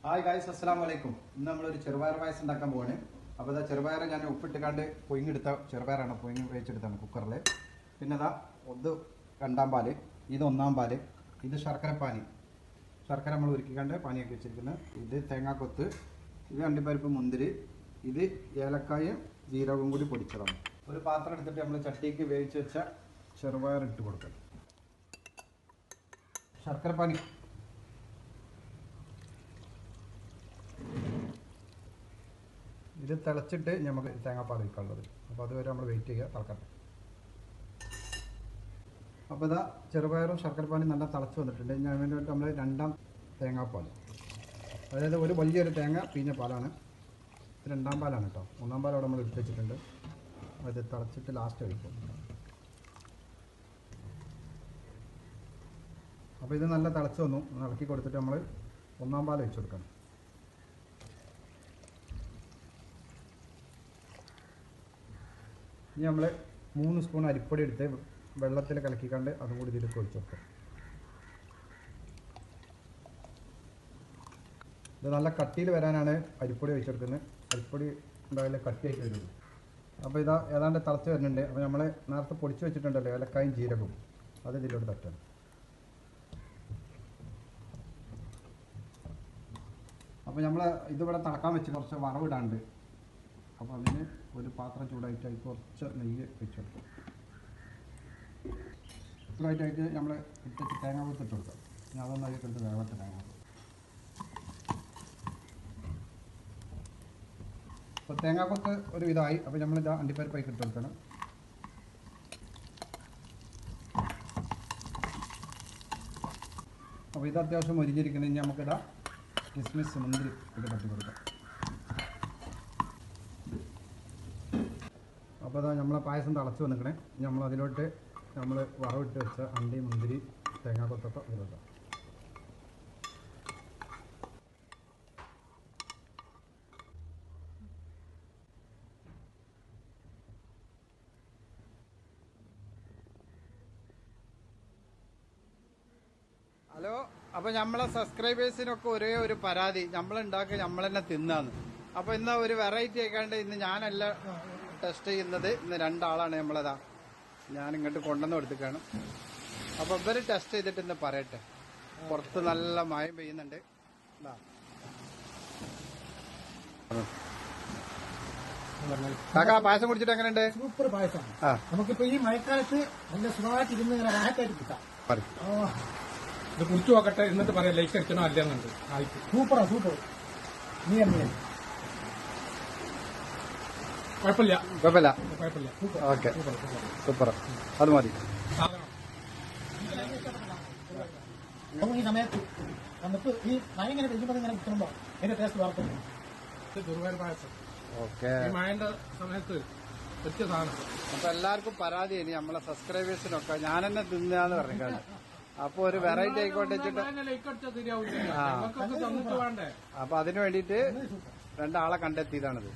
Hi guys, അസ്സലാമു അലൈക്കും. ഇന്ന് നമ്മളൊരു ചെറുപയർ പായസം ഉണ്ടാക്കാൻ പോവാണ്. അപ്പോൾ ഇതാ ചെറുപയർ ഞാൻ ഉപ്പിട്ടിക്കാണ്ട് പൊയിങ്ങെടുത്ത ചെറുപയറാണ്, പൊയിങ്ങ് വേവിച്ചെടുത്താണ് കുക്കറിൽ. പിന്നെ ഇതാ ഇത് രണ്ടാം പാല്, ഇത് ഒന്നാം പാല്, ഇത് ശർക്കരപ്പാനി, ശർക്കര നമ്മൾ ഉരുക്കിക്കാണ്ട് പാനിയാക്കി വെച്ചിരിക്കുന്നത്, ഇത് തേങ്ങാക്കൊത്ത്, ഇത് അണ്ടിപ്പരിപ്പ് മുന്തിരി, ഇത് ഏലക്കായും ജീരകവും കൂടി പൊടിച്ചതാണ്. ഒരു പാത്രം എടുത്തിട്ട് നമ്മൾ ചട്ടിക്ക് വേവിച്ച് വെച്ച ചെറുപയർ ഇട്ട് കൊടുക്കണം. ശർക്കരപ്പാനി ഇത് തിളച്ചിട്ട് നമുക്ക് തേങ്ങാപ്പാൽ ഒഴിക്കാനുള്ളത്. അപ്പോൾ അതുവരെ നമ്മൾ വെയിറ്റ് ചെയ്യുക, തിളക്കട്ടെ. അപ്പോൾ ഇതാ ചെറുപയറും ശർക്കരപ്പാനി നല്ല തിളച്ച് വന്നിട്ടുണ്ട്. ഞാൻ വേണ്ടിയിട്ട് നമ്മൾ രണ്ടാം തേങ്ങാപ്പാൽ, അതായത് ഒരു വലിയൊരു തേങ്ങ പിഴിഞ്ഞ പാലാണ്. ഇത് രണ്ടാം പാലാണ് കേട്ടോ. ഒന്നാം പാൽ അവിടെ നമ്മൾ എടുത്ത് വെച്ചിട്ടുണ്ട്. അത് തിളച്ചിട്ട് ലാസ്റ്റ് ഒഴിക്കും. അപ്പോൾ ഇത് നല്ല തിളച്ച് വന്നു. ഇളക്കി കൊടുത്തിട്ട് നമ്മൾ ഒന്നാം പാൽ ഒഴിച്ചു കൊടുക്കണം. ഇനി നമ്മൾ 3 സ്പൂൺ അരിപ്പൊടി എടുത്ത് വെള്ളത്തിൽ കലക്കിക്കാണ്ട് അതും കൂടി ഇതിലേക്ക് ഒഴിച്ചു കൊടുക്കാം. ഇത് നല്ല കട്ടിയിൽ വരാനാണ് അരിപ്പൊടി ഒഴിച്ചു കൊടുക്കുന്നത്. അരിപ്പൊടി ഉണ്ടാവില്ല, കട്ടിയായിട്ട് വരുന്നത്. അപ്പോൾ ഇതാ ഏതാണ്ട് തിളച്ച് വരുന്നുണ്ട്. അപ്പോൾ നമ്മൾ നേരത്തെ പൊടിച്ച് വെച്ചിട്ടുണ്ടല്ലോ ഏലക്കായും ജീരകവും, അത് ഇതിലോട്ട് തട്ടണം. അപ്പോൾ നമ്മൾ ഇതിവിടെ തിളക്കാൻ വെച്ച് കുറച്ച് വറവിടാണ്ട്. അപ്പോൾ അതിന് ഒരു പാത്രം ചൂടായിട്ട് അതിൽ കുറച്ച് നെയ്യ് വെച്ച് കൊടുക്കും. ചൂടായിട്ടായിട്ട് നമ്മൾ ഇട്ടിട്ട് തേങ്ങാക്കൊത്ത് ഇട്ട് കൊടുക്കാം. ഞാൻ അതൊന്നും അതിൽ എടുത്ത് വേവട്ടെ. തേങ്ങാക്കൊത്ത് അപ്പോൾ തേങ്ങാക്കൊത്ത് ഒരു വിധമായി. അപ്പോൾ നമ്മൾ ഇതാ അണ്ടിപ്പരിപ്പായി ഇട്ട് കൊടുക്കണം. അപ്പോൾ ഇത് അത്യാവശ്യം മൊരിഞ്ഞിരിക്കണമെങ്കിൽ നമുക്കിതാ കിസ്മിസ് മുന്തിരി ഇത് തട്ടി കൊടുക്കാം. അപ്പോൾ അതാ നമ്മളെ പായസം തിളച്ച് വന്നിക്കണേ. നമ്മൾ അതിലോട്ട് നമ്മൾ വറവിട്ട് വെച്ച അണ്ടി മുന്തിരി തേങ്ങാക്കൊത്തൊക്കെ ഇതിലോട്ട്. ഹലോ, അപ്പോൾ നമ്മളെ സബ്സ്ക്രൈബേഴ്സിനൊക്കെ ഒരേ ഒരു പരാതി, നമ്മളുണ്ടാക്കുക നമ്മൾ തന്നെ തിന്നാന്ന്. അപ്പോൾ ഇന്ന് ഒരു വെറൈറ്റി ആയിക്കാണ്ട് ഇന്ന് ഞാനല്ല ടെസ്റ്റ് ചെയ്യുന്നത്. ഇന്ന് രണ്ടാളാണ് നമ്മളതാ ഞാൻ ഇങ്ങോട്ട് കൊണ്ടുവന്ന് കൊടുത്തേക്കാണ്. അപ്പോൾ ഇവർ ടെസ്റ്റ് ചെയ്തിട്ട് ഇന്ന് പറയട്ടെ. പുറത്ത് നല്ല മഴ പെയ്യുന്നുണ്ട്. കാക്കാ, പായസം കുടിച്ചിട്ട് എങ്ങനെയുണ്ട്? സൂപ്പർ പായസം. നമുക്കിപ്പോ ഈ മഴക്കാലത്ത് നല്ല സുഖമായിട്ട് ഇരുന്ന് ഇങ്ങനെ റാഹത്തായിട്ട് കിട്ടാം. ഇത് കുറിച്ച് നോക്കട്ടെ, എന്നിട്ട് പറയാം ലൈക്ക് അടിക്കണോ അല്ലെന്നുണ്ട്. സൂപ്പറാ, സൂപ്പർ. നീ കുഴപ്പമില്ല. Okay, super. അത് മതി. ഈ സമയത്ത് നമുക്ക് ഈ മഴ ഇങ്ങനെ പെയ്യുമ്പോൾ ഇങ്ങനെ കിട്ടുമ്പോ അതിന്റെ ടേസ്റ്റ് വളർത്തുന്നു. ചെറുപയർ പായസം ഓക്കെ. മഴന്റെ സമയത്ത് പറ്റിയ സാധനം. അപ്പൊ എല്ലാവർക്കും പരാതി ഇനി നമ്മളെ സബ്സ്ക്രൈബേഴ്സിനൊക്കെ ഞാൻ തന്നെ തിന്നാന്ന് പറഞ്ഞിട്ടാണ്. അപ്പൊ ഒരു വെറൈറ്റി ആയിക്കോട്ടെ ലൈക്ക് അടിച്ചാൽ ശരിയാവില്ല. അപ്പൊ അതിനു വേണ്ടിയിട്ട് രണ്ടാളെ കണ്ടെത്തിയതാണിത്.